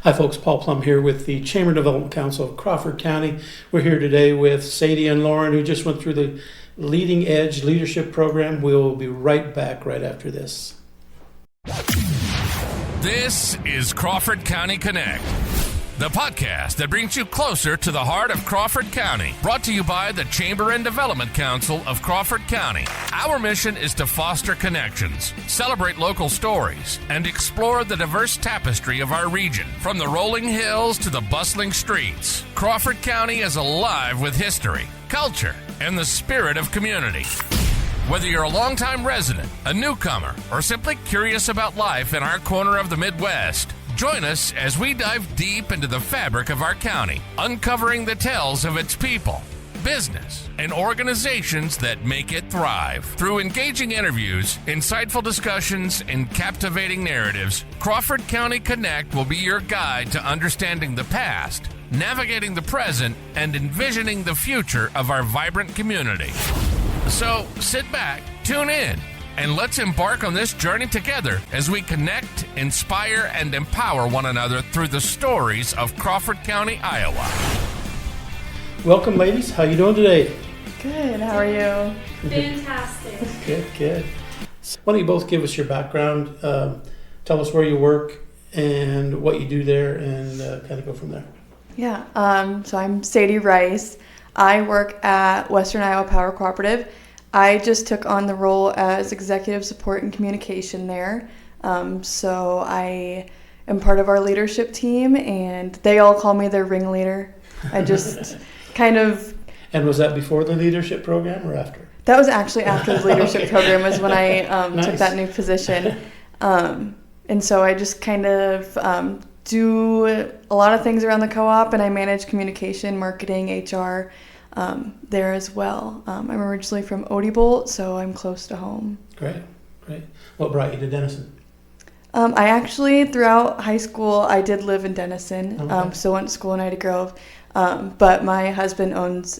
Hi folks, Paul Plumb here with the Chamber Development Council of Crawford County. We're here today with Sadie and Lauren, who just went through the Leading Edge Leadership Program. We'll be right back right after this. This is Crawford County Connect, the podcast that brings you closer to the heart of Crawford County, brought to you by the Chamber and Development Council of Crawford County. Our mission is to foster connections, celebrate local stories, and explore the diverse tapestry of our region. From the rolling hills to the bustling streets, Crawford County is alive with history, culture, and the spirit of community. Whether you're a longtime resident, a newcomer, or simply curious about life in our corner of the Midwest, join us as we dive deep into the fabric of our county, uncovering the tales of its people, business, and organizations that make it thrive. Through engaging interviews, insightful discussions, and captivating narratives, Crawford County Connect will be your guide to understanding the past, navigating the present, and envisioning the future of our vibrant community. So sit back, tune in, and let's embark on this journey together as we connect, inspire, and empower one another through the stories of Crawford County, Iowa. Welcome, ladies. How you doing today? Good. How are you? Fantastic. Good. Why don't you both give us your background, tell us where you work and what you do there, and kind of go from there. Yeah. So I'm Sadie Reisz. I work at Western Iowa Power Cooperative. I just took on the role as executive support and communication there. So I am part of our leadership team, and they all call me their ringleader. I just kind of... And was that before the leadership program or after? That was actually after the leadership Okay. program was when I Nice. took that new position. And so I just kind of do a lot of things around the co-op, and I manage communication, marketing, HR, there as well. I'm originally from Odebolt, so I'm close to home. Great. What brought you to Denison? I actually, throughout high school, I did live in Denison, Okay. so went to school in Ida Grove. But my husband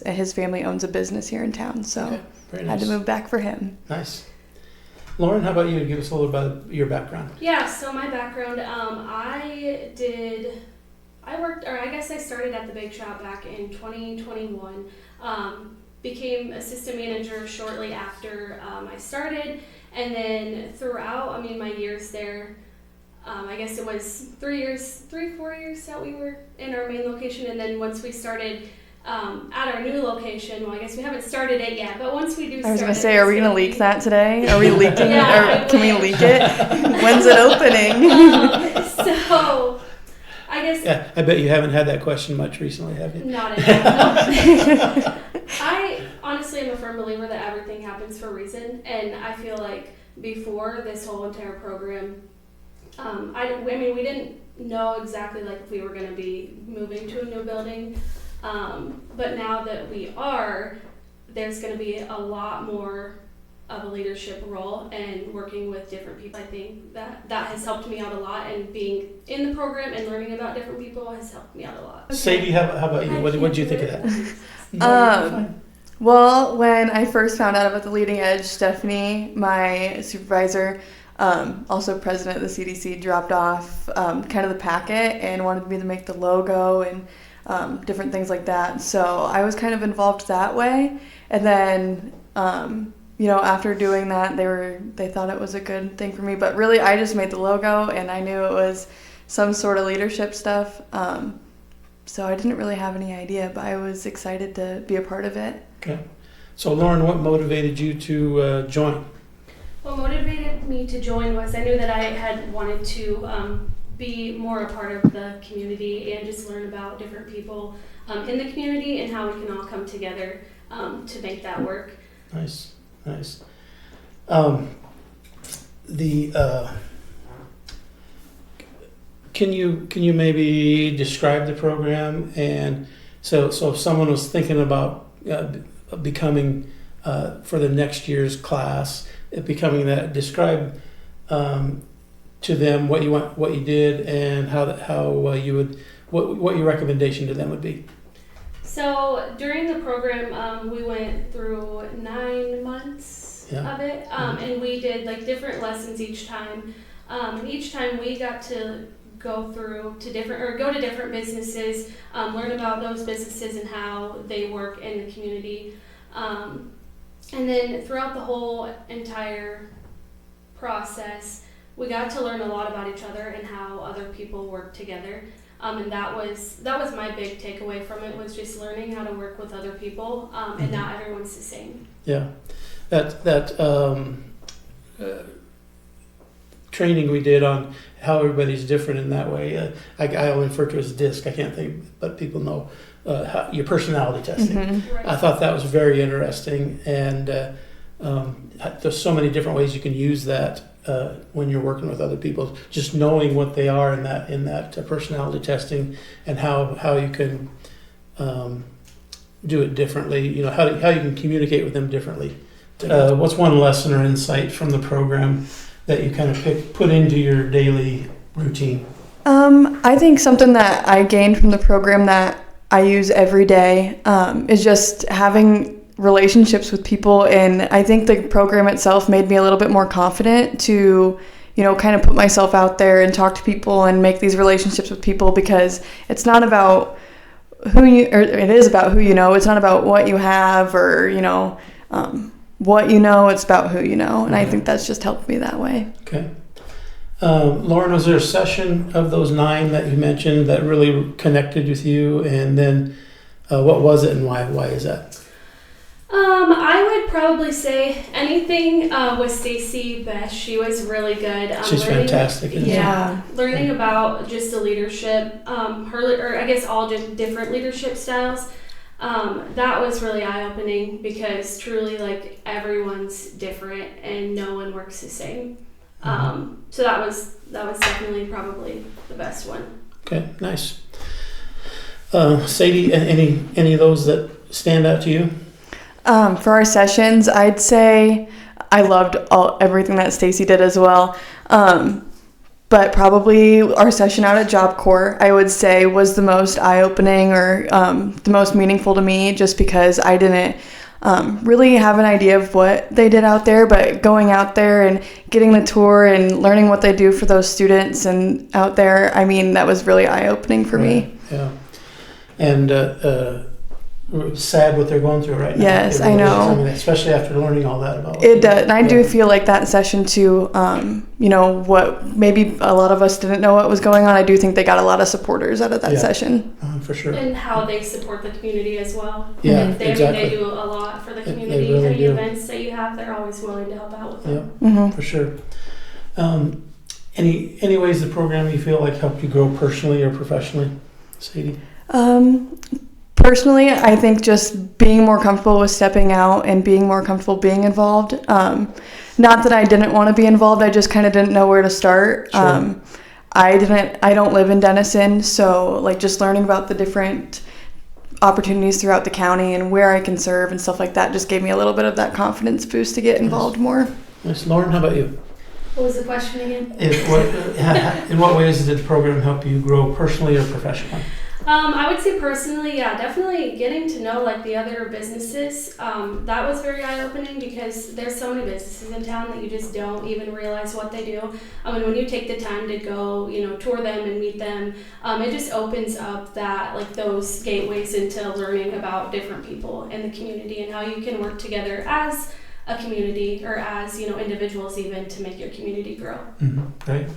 his family owns a business here in town, so Okay. Very I had to nice. move back for him. Nice. Lauren, how about you? Give us a little about your background. Yeah, so my background, I started at the bake shop back in 2021. Became assistant manager shortly after I started, and then throughout, my years there, I guess it was 4 years that we were in our main location, and then once we started at our new location, well, I guess we haven't started it yet, but once we do start I was going to it, say, are we it's going to leak that today? Are we leaking Yeah, it? Or can we leak it? When's it opening? So, I guess... Yeah, I bet you haven't had that question much recently, have you? Not at all. No. I honestly am a firm believer that everything happens for a reason, and I feel like before this whole entire program, we didn't know exactly if we were going to be moving to a new building, but now that we are, there's going to be a lot more of a leadership role and working with different people. I think that has helped me out a lot, and being in the program and learning about different people has helped me out a lot. Sadie, how about you? What did you think of that? Well, when I first found out about the Leading Edge, Stephanie, my supervisor, also president of the CDC, dropped off kind of the packet and wanted me to make the logo and different things like that. So I was kind of involved that way. And then, after doing that, they thought it was a good thing for me. But really, I just made the logo, and I knew it was some sort of leadership stuff. So I didn't really have any idea, but I was excited to be a part of it. Okay. So Lauren, what motivated you to join? What motivated me to join was I knew that I had wanted to be more a part of the community and just learn about different people in the community and how we can all come together to make that work. Nice. Can you maybe describe the program? And so if someone was thinking about becoming for the next year's class, describe to them what you did, and what your recommendation to them would be. So during the program, we went through 9 months of it, and we did different lessons each time. And each time we got to go to different businesses, learn about those businesses and how they work in the community. And then throughout the whole entire process, we got to learn a lot about each other and how other people work together. And that was my big takeaway from it, was just learning how to work with other people, and not everyone's the same. Yeah, that training we did on how everybody's different in that way. I only refer to it as DISC. I can't think, but people know how, your personality testing. Right. I thought that was very interesting, and there's so many different ways you can use that when you're working with other people. Just knowing what they are in that personality testing, and how you can do it differently. You know, how you can communicate with them differently. What's one lesson or insight from the program that you kind of put into your daily routine? I think something that I gained from the program that I use every day is just having relationships with people, and I think the program itself made me a little bit more confident to, you know, kind of put myself out there and talk to people and make these relationships with people, because it's not about it is about who you know. It's not about what you have or, you know, what you know. It's about who you know, and I think that's just helped me that way. Okay. Lauren, was there a session of those 9 that you mentioned that really connected with you? And then what was it, and why is that? I would probably say anything with Stacy Beth. She was really good. She's fantastic. Isn't she? Learning about just the leadership, or I guess all just different leadership styles. That was really eye-opening, because truly, like, everyone's different and no one works the same. So that was definitely probably the best one. Okay, nice. Sadie, any of those that stand out to you? For our sessions, I'd say I loved everything that Stacy did as well. But probably our session out at Job Corps, I would say, was the most eye-opening or the most meaningful to me, just because I didn't really have an idea of what they did out there, but going out there and getting the tour and learning what they do for those students and out there, I mean, that was really eye-opening for me. Yeah. And sad what they're going through right now. Yes, I know. I mean, especially after learning all that about it. And I do feel like that session too, you know, what maybe a lot of us didn't know what was going on. I do think they got a lot of supporters out of that session. For sure. And how they support the community as well. Yeah, They do a lot for the community. Really Any do. events that you have, they're always willing to help out with them. Yeah, for sure. Any ways the program you feel like helped you grow personally or professionally, Sadie? Personally, I think just being more comfortable with stepping out and being more comfortable being involved. Not that I didn't want to be involved, I just kind of didn't know where to start. Sure. I don't live in Denison, so like just learning about the different opportunities throughout the county and where I can serve and stuff like that just gave me a little bit of that confidence boost to get involved more. Nice. Lauren, how about you? What was the question again? In what ways did the program help you grow personally or professionally? I would say personally, yeah, definitely getting to know like the other businesses. That was very eye-opening, because there's so many businesses in town that you just don't even realize what they do. And when you take the time to go, you know, tour them and meet them, it just opens up that like those gateways into learning about different people in the community and how you can work together as a community, or as, you know, individuals even, to make your community grow. Right.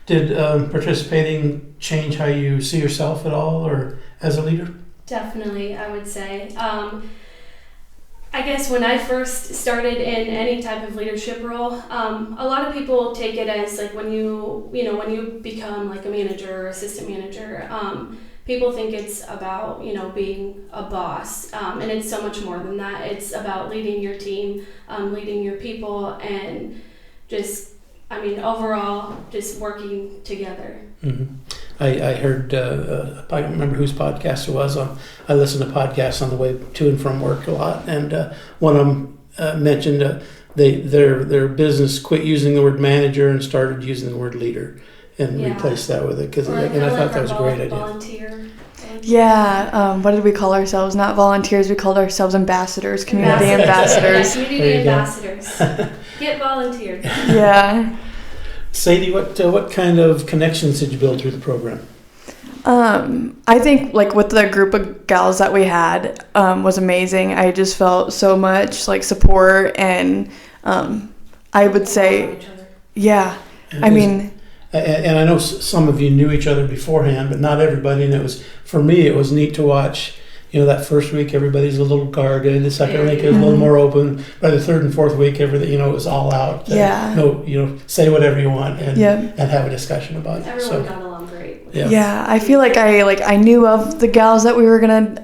Did participating change how you see yourself at all, or as a leader? Definitely, I would say. I guess when I first started in any type of leadership role, a lot of people take it as like when you become like a manager or assistant manager, people think it's about, you know, being a boss, and it's so much more than that. It's about leading your team, leading your people, and just, I mean, overall, just working together. I heard, I don't remember whose podcast it was. I listen to podcasts on the way to and from work a lot, and one of them mentioned their business quit using the word manager and started using the word leader, and replaced that with it, and I thought that was a great idea. Volunteer. Yeah, what did we call ourselves? Not volunteers, we called ourselves ambassadors, community ambassadors. Yeah, community ambassadors. Get volunteered. Yeah. Sadie, what kind of connections did you build through the program? I think like with the group of gals that we had was amazing. I just felt so much like support, and I would say, yeah. And I mean, and I know some of you knew each other beforehand, but not everybody. And for me, it was neat to watch. That first week everybody's a little guarded. The second week is a little more open. By the third and fourth week, everything it was all out. Yeah. No, say whatever you want and have a discussion about it. Everyone got along great. Yeah, I feel like I knew of the gals that we were gonna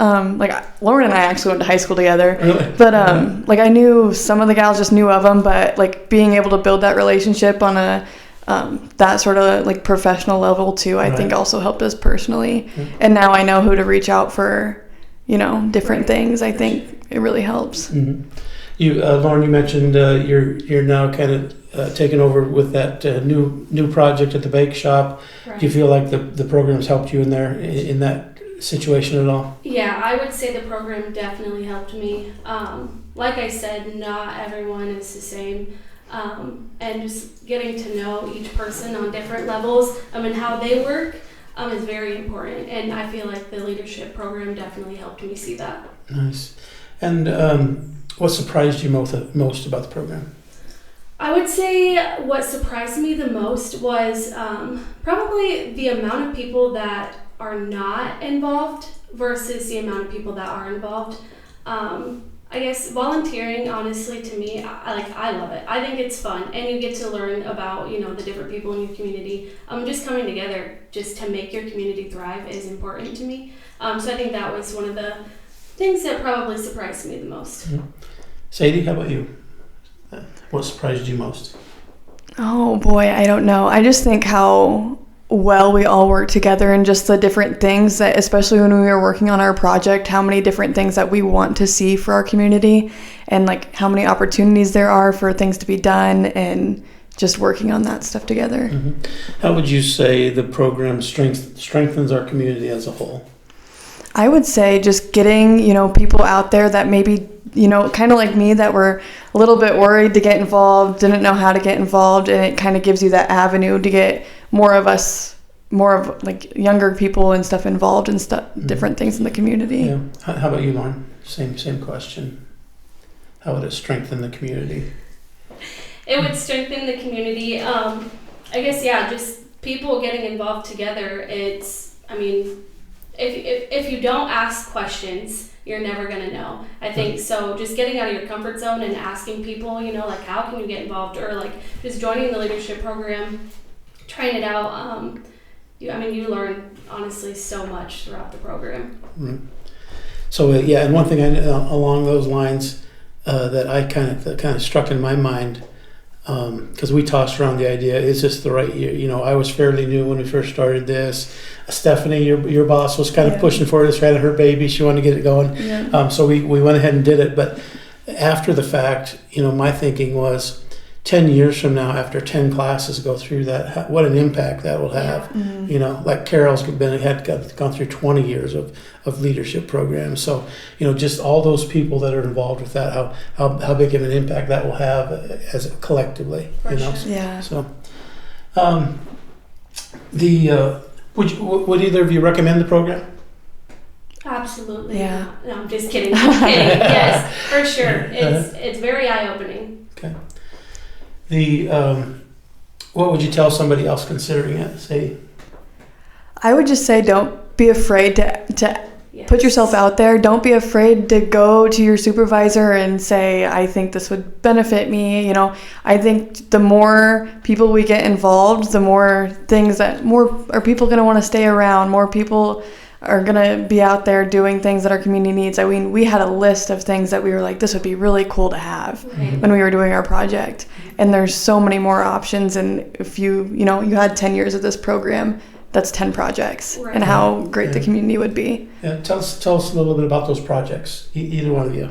Lauren and I actually went to high school together. Really? But I knew some of the gals, just knew of them. But like being able to build that relationship on a that sort of like professional level too, I think also helped us personally. Mm-hmm. And now I know who to reach out for. Different things. I think it really helps. Mm-hmm. You, Lauren, you mentioned you're now kind of taking over with that new project at the bake shop. Right. Do you feel like the program's helped you in that situation at all? Yeah, I would say the program definitely helped me. Like I said, not everyone is the same. And just getting to know each person on different levels and how they work is very important, and I feel like the leadership program definitely helped me see that. Nice. And what surprised you most about the program? I would say what surprised me the most was probably the amount of people that are not involved versus the amount of people that are involved. I guess volunteering, honestly, to me, I love it. I think it's fun, and you get to learn about, the different people in your community. Just coming together just to make your community thrive is important to me. So I think that was one of the things that probably surprised me the most. Mm-hmm. Sadie, how about you? What surprised you most? Oh boy, I don't know. I just think how well we all work together, and just the different things that, especially when we were working on our project, how many different things that we want to see for our community, and like how many opportunities there are for things to be done, and just working on that stuff together. Mm-hmm. How would you say the program strengthens our community as a whole? I would say just getting, people out there that maybe, kind of like me, that were a little bit worried to get involved, didn't know how to get involved, and it kind of gives you that avenue to get more of like younger people and stuff involved in stuff, different things in the community. Yeah. How about you, Lauren? Same question. How would it strengthen the community? It would strengthen the community. I guess, just people getting involved together. If you don't ask questions, you're never going to know. I think so. Just getting out of your comfort zone and asking people, how can you get involved, or just joining the leadership program, trying it out. You learn honestly so much throughout the program. Mm-hmm. So and one thing along those lines that I kind of struck in my mind, because we tossed around the idea, is this the right year? I was fairly new when we first started this. Stephanie, your boss, was kind of pushing for this, right? Her baby, she wanted to get it going. Yeah. So we went ahead and did it. But after the fact, my thinking was, 10 years from now, after 10 classes go through that, what an impact that will have. Mm-hmm. Like Carol's gone through 20 years of leadership programs. So, just all those people that are involved with that, how big of an impact that will have as collectively. For sure. Yeah. So, would either of you recommend the program? Absolutely. Yeah. No, I'm just kidding. Yes, for sure. It's very eye-opening. Okay. What would you tell somebody else considering it? Say, I would just say don't be afraid to put yourself out there. Don't be afraid to go to your supervisor and say, I think this would benefit me. I think the more people we get involved, the more are people going to want to stay around. More people are going to be out there doing things that our community needs. We had a list of things that we were like, this would be really cool to have when we were doing our project. And there's so many more options. And if you had 10 years of this program, that's 10 projects, and how great the community would be. Yeah, tell us a little bit about those projects, either one of you.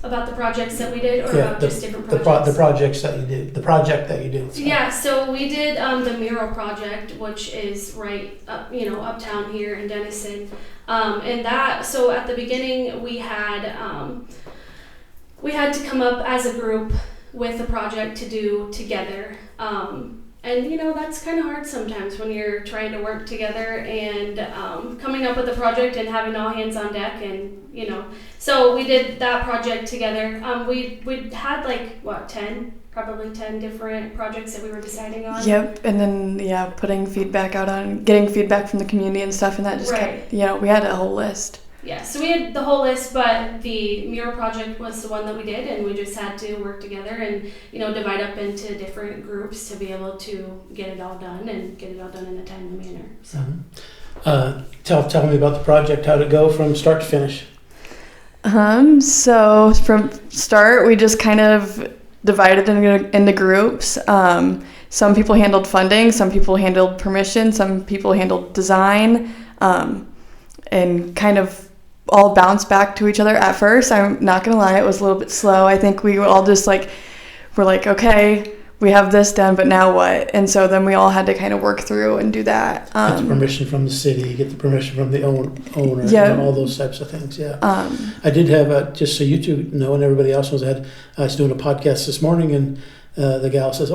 About the projects that we did, or about just different projects? The projects that you did, the project that you did. So. Yeah, so we did the mural project, which is right up, uptown here in Denison. And that, so at the beginning we had to come up as a group with a project to do together. And, that's kind of hard sometimes when you're trying to work together and coming up with a project and having all hands on deck. And, so we did that project together. We had probably 10 different projects that we were deciding on. Yep, and then, putting feedback out on, getting feedback from the community and stuff, and that just kept, we had a whole list. Yeah, so we had the whole list, but the mural project was the one that we did, and we just had to work together and, divide up into different groups to be able to get it all done and get it all done in a timely manner. So, Tell me about the project. How'd it go from start to finish? So from start, we just kind of divided into groups. Some people handled funding, some people handled permission, some people handled design, and kind of all bounced back to each other. At first, I'm not gonna lie, it was a little bit slow. I think we all just we're like, okay, we have this done, but now what? And so then we all had to kind of work through and do that. Get the permission from the city, get the permission from the owner, all those types of things. Yeah. I did have just so you two know, and everybody else knows, I was doing a podcast this morning, and the gal says,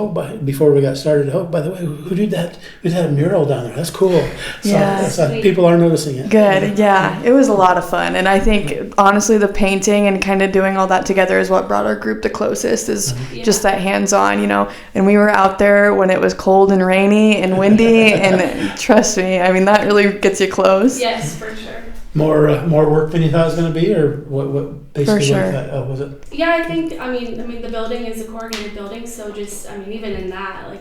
before we got started, by the way, who did that? We had a mural down there. That's cool. So people are noticing it. Good. Yeah. It was a lot of fun. And I think, honestly, the painting and kind of doing all that together is what brought our group the closest, is just that hands-on, and we were out there when it was cold and rainy and windy, and trust me, I mean, that really gets you close. Yes, for sure. More work than you thought it was going to be, or what basically for sure. What you thought, was it? Yeah, I think, the building is a corrugated building, so just, even in that,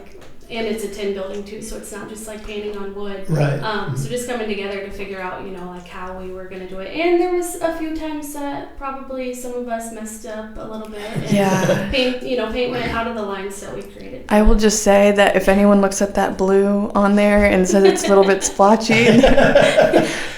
and it's a tin building too, so it's not just painting on wood. Right. So just coming together to figure out, how we were going to do it. And there was a few times that probably some of us messed up a little bit. And paint went out of the lines that we created. I will just say that if anyone looks at that blue on there and says it's a little bit splotchy,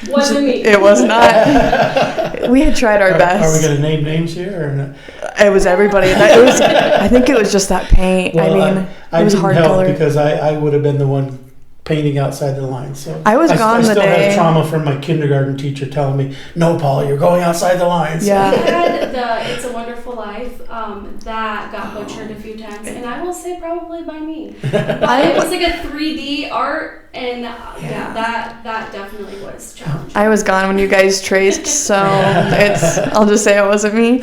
wasn't me. It was not. We had tried our best. Are we going to name names here or not? It was everybody. I think it was just that paint. Well, it was hard color. Because I would have been the one painting outside the line. So I was gone the day. I still had trauma from my kindergarten teacher telling me, "No, Paul, you're going outside the lines." Yeah. We had the "It's a Wonderful Life" that got butchered a few times, and I will say probably by me. But it was a 3D art, and that definitely was challenging. I was gone when you guys traced, so I'll just say it wasn't me.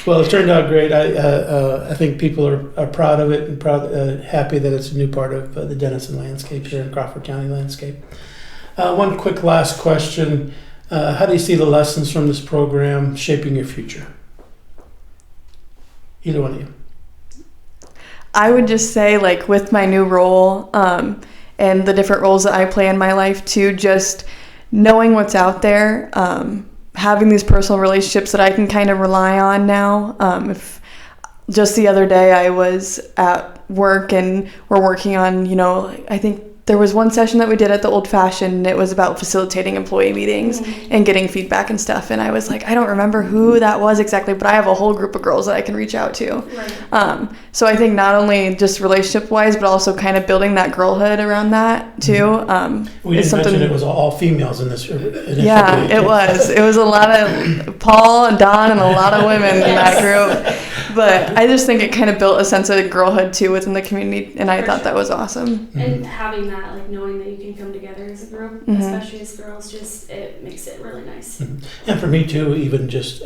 Well, it turned out great. I think people are proud of it and happy that it's a new part of the Denison landscape here in Crawford County landscape. One quick last question. How do you see the lessons from this program shaping your future? Either one of you. I would just say, with my new role and the different roles that I play in my life too, just knowing what's out there, having these personal relationships that I can kind of rely on now. If just the other day I was at work and we're working on, I think there was one session that we did at the Old Fashioned, and it was about facilitating employee meetings and getting feedback and stuff. And I was like, I don't remember who that was exactly, but I have a whole group of girls that I can reach out to. Right. So I think not only just relationship-wise, but also kind of building that girlhood around that too. We didn't mention it was all females in this. Yeah, it was. It was a lot of Paul and Don and a lot of women in that group. But I just think it kind of built a sense of girlhood too within the community, and I thought that was awesome. And having that, knowing that you can come together as a group, especially as girls, it makes it really nice. And for me too, even just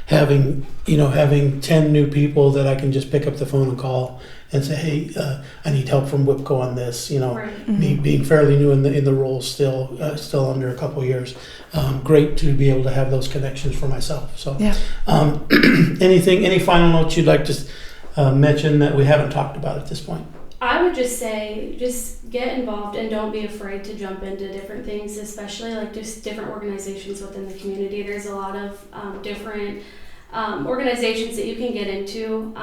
having 10 new people that I can just pick up the phone and call and say, hey, I need help from WIPCO on this. Me being fairly new in the role, still under a couple of years. Great to be able to have those connections for myself. So, any final notes you'd like to mention that we haven't talked about at this point? I would just say, just get involved and don't be afraid to jump into different things, especially just different organizations within the community. There's a lot of different organizations that you can get into,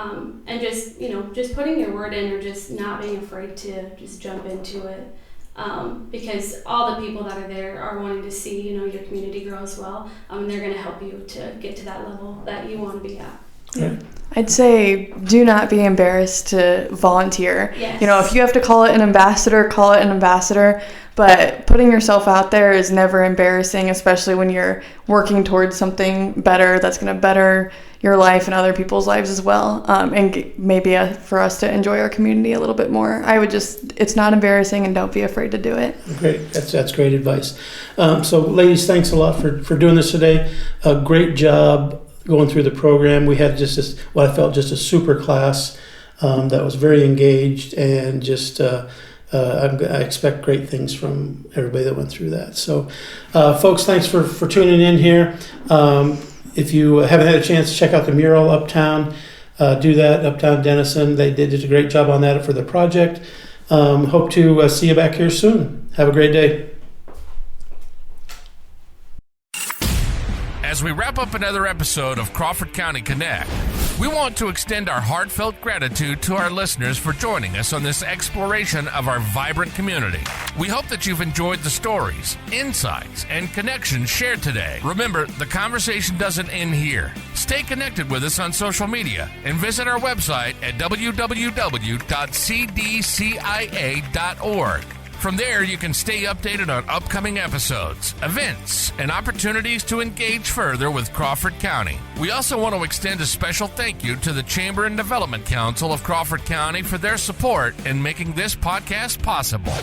and just putting your word in, or just not being afraid to just jump into it, because all the people that are there are wanting to see your community grow as well, and they're going to help you to get to that level that you want to be at. Yeah. I'd say do not be embarrassed to volunteer. Yes. If you have to call it an ambassador, call it an ambassador. But putting yourself out there is never embarrassing, especially when you're working towards something better that's going to better your life and other people's lives as well, and maybe for us to enjoy our community a little bit more. It's not embarrassing, and don't be afraid to do it. Great, that's great advice. So ladies, thanks a lot for doing this today. A great job going through the program. We had just what I felt just a super class that was very engaged, and just I expect great things from everybody that went through that. So folks, thanks for tuning in here. If you haven't had a chance to check out the mural uptown, do that. Uptown Denison, they did a great job on that for the project. Hope to see you back here soon. Have a great day. As we wrap up another episode of Crawford County Connect, we want to extend our heartfelt gratitude to our listeners for joining us on this exploration of our vibrant community. We hope that you've enjoyed the stories, insights, and connections shared today. Remember, the conversation doesn't end here. Stay connected with us on social media and visit our website at www.cdcia.org. From there, you can stay updated on upcoming episodes, events, and opportunities to engage further with Crawford County. We also want to extend a special thank you to the Chamber and Development Council of Crawford County for their support in making this podcast possible.